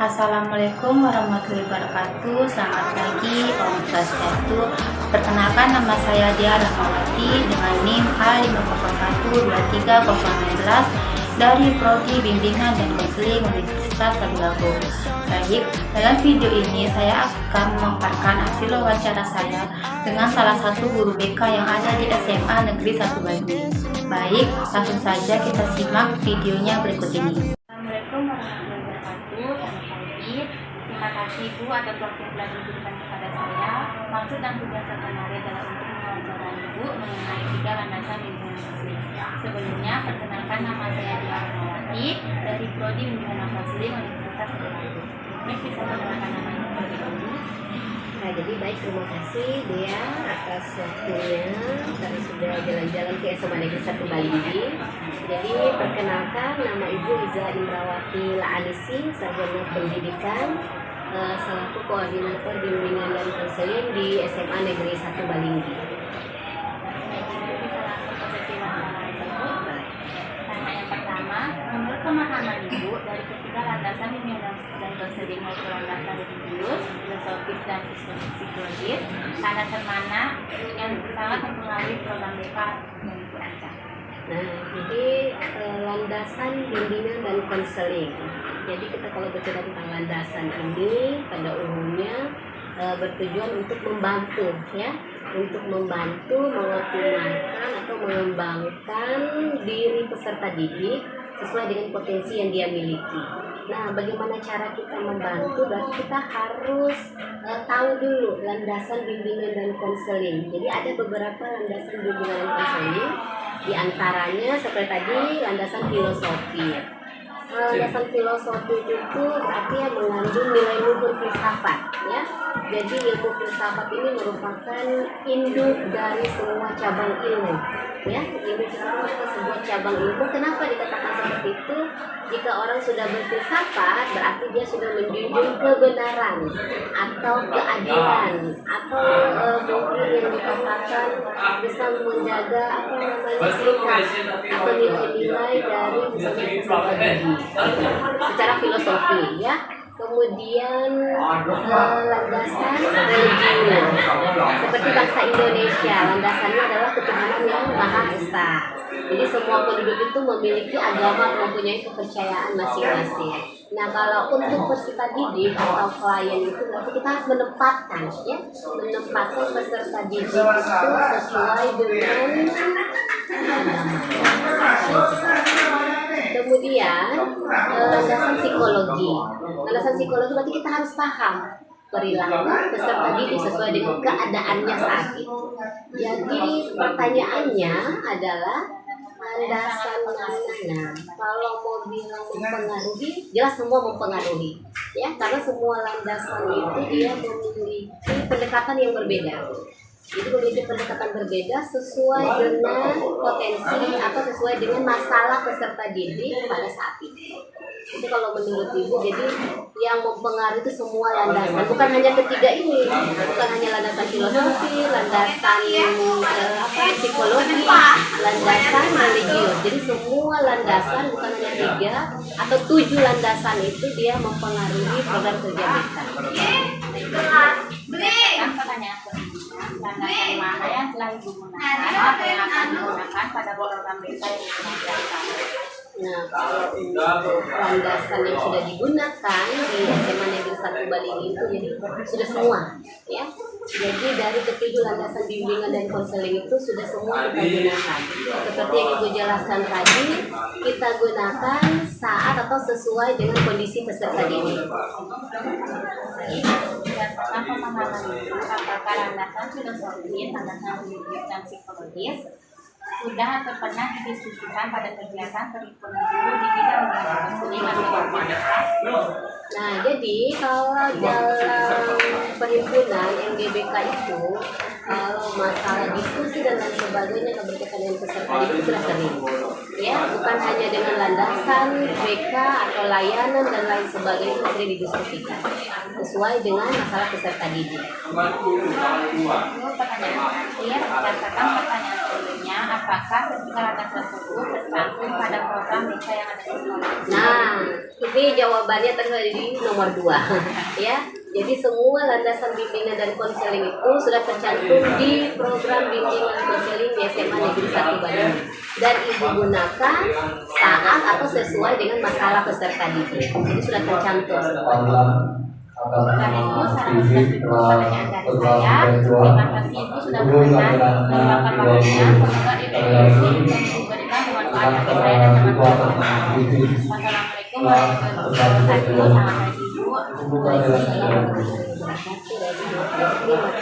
Assalamualaikum warahmatullahi wabarakatuh. Selamat pagi, Om Swastiastu. Perkenalkan, nama saya Dia Rahmawati dengan NIM A50123016 dari Prodi Bimbingan dan Konseling Universitas Tadulako. Baik, dalam video ini saya akan memaparkan hasil wawancara saya dengan salah satu guru BK yang ada di SMA Negeri 1 Bandung. Baik, langsung saja kita simak videonya berikut ini. Assalamualaikum warahmatullahi wabarakatuh. Selamat pagi. Terima kasih Bu atas waktu yang telah diberikan kepada saya. Maksud dan tugas saya kemarin adalah untuk mewawancarai Ibu mengenai 3 landasan bimbingan konseling. Sebelumnya, perkenalkan, nama saya Dia Rahmawati dari Prodi Bimbingan dan Konseling Universitas Tadulako. Baik, bisa perkenalkan namanya terlebih dahulu. Nah, jadi baik, terima kasih Dea atas waktunya. Kami sudah jalan-jalan ke SMA Negeri 1 Balinggi. Jadi perkenalkan, nama Ibu Iza Indrawati La'anisi, sarjana pendidikan, selaku koordinator bimbingan dan konseling di SMA Negeri 1 Balinggi. Yang pertama, menurut pemahaman Ibu dari ketiga landasan bimbingan dan konseling yaitu landasan religius, filosofis dan psikologis, landasan mana yang sangat mempengaruhi program BK yang Ibu rancang? Nah, jadi landasan bimbingan dan konseling. Jadi kita kalau bicara tentang landasan ini pada umumnya bertujuan untuk membantu, ya, untuk membantu mengoptimalkan atau mengembangkan diri peserta didik sesuai dengan potensi yang dia miliki. Nah, bagaimana cara kita membantu? Berarti kita harus tahu dulu landasan bimbingan dan konseling. Jadi ada beberapa landasan bimbingan dan konseling, di antaranya seperti tadi landasan filosofi. Landasan filosofi itu berarti yang mengandung nilai luhur filsafat, ya. Jadi ilmu filsafat ini merupakan induk dari semua cabang ilmu, ya. Induk dari sebuah cabang ilmu. Kenapa dikatakan seperti itu? Jika orang sudah berfilsafat, berarti dia sudah menjunjung kebenaran atau keadilan atau mungkin yang dikatakan bisa menjaga apa namanya sikap atau nilai-nilai dari misalnya peserta didik secara filosofi, ya. Kemudian landasan religius seperti bangsa Indonesia, landasannya adalah ketuhanan yang Maha Esa. Jadi semua penduduk itu memiliki agama, mempunyai kepercayaan masing-masing. Nah, kalau untuk peserta didik atau klien itu berarti kita harus menempatkan, ya, menempatkan peserta didik itu sesuai dengan agama. Kemudian landasan psikologi. Landasan psikologi berarti kita harus paham perilaku peserta didik sesuai dengan keadaannya saat itu. Jadi pertanyaannya adalah landasan mana? Kalau mau bilang mempengaruhi, jelas semua mempengaruhi, ya, karena semua landasan itu dia memiliki pendekatan yang berbeda. Jadi memiliki pendekatan berbeda sesuai dengan potensi atau sesuai dengan masalah peserta didik pada saat itu. Itu kalau menurut Ibu, jadi yang mempengaruhi itu semua landasan, bukan hanya ketiga ini, bukan hanya landasan filosofi, landasan psikologi, landasan religius. Jadi semua landasan, bukan hanya 3 atau 7 landasan itu dia mempengaruhi program kerja kita. Pertanyaan landasan mana yang telah Ibu gunakan atau yang akan digunakan pada program BK yang Ibu rancang? Nah, kalau untuk landasan yang sudah digunakan di SMA Negeri 1 Balinggi itu jadi sudah semua, ya. Jadi dari ketujuh landasan bimbingan dan konseling itu sudah semua kita gunakan. Seperti yang Ibu jelaskan tadi, kita gunakan saat atau sesuai dengan kondisi peserta didik. Berdasarkan pemahaman Ibu, apakah landasan filosofis, landasan religius dan psikologis sudah atau pernah didiskusikan pada kegiatan perhimpunan guru di bidang bimbingan konseling atau BK? Nah, jadi kalau dalam perhimpunan MGBK itu, kalau masalah diskusi dan lain sebagainya yang berkaitan dengan peserta didik sudah sering, ya, bukan hanya dengan landasan BK atau layanan dan lain sebagainya itu sering didiskusikan sesuai dengan masalah peserta didik. Pertanyaan terakhir, berdasarkan pertanyaan sebelumnya, apakah ketika landasan tersebut tercantum pada program desa yang ada di sekolah? Nah, ini jawabannya tadi nomor 2 ya. Jadi semua landasan bimbingan dan konseling itu sudah tercantum di program bimbingan konseling di SMA Negeri 1 Bandung dan ibu gunakan saat atau sesuai dengan masalah peserta didik. Jadi sudah tercantum. Dan itu saran dan pertanyaan dari saya. Terima kasih Ibu sudah memberikan meluangkan waktunya. Semoga informasi yang diberikan bermanfaat bagi saya dan teman-teman. Wassalamualaikum warahmatullahi wabarakatuh. Selamat pagi Ibu. Terima kasih.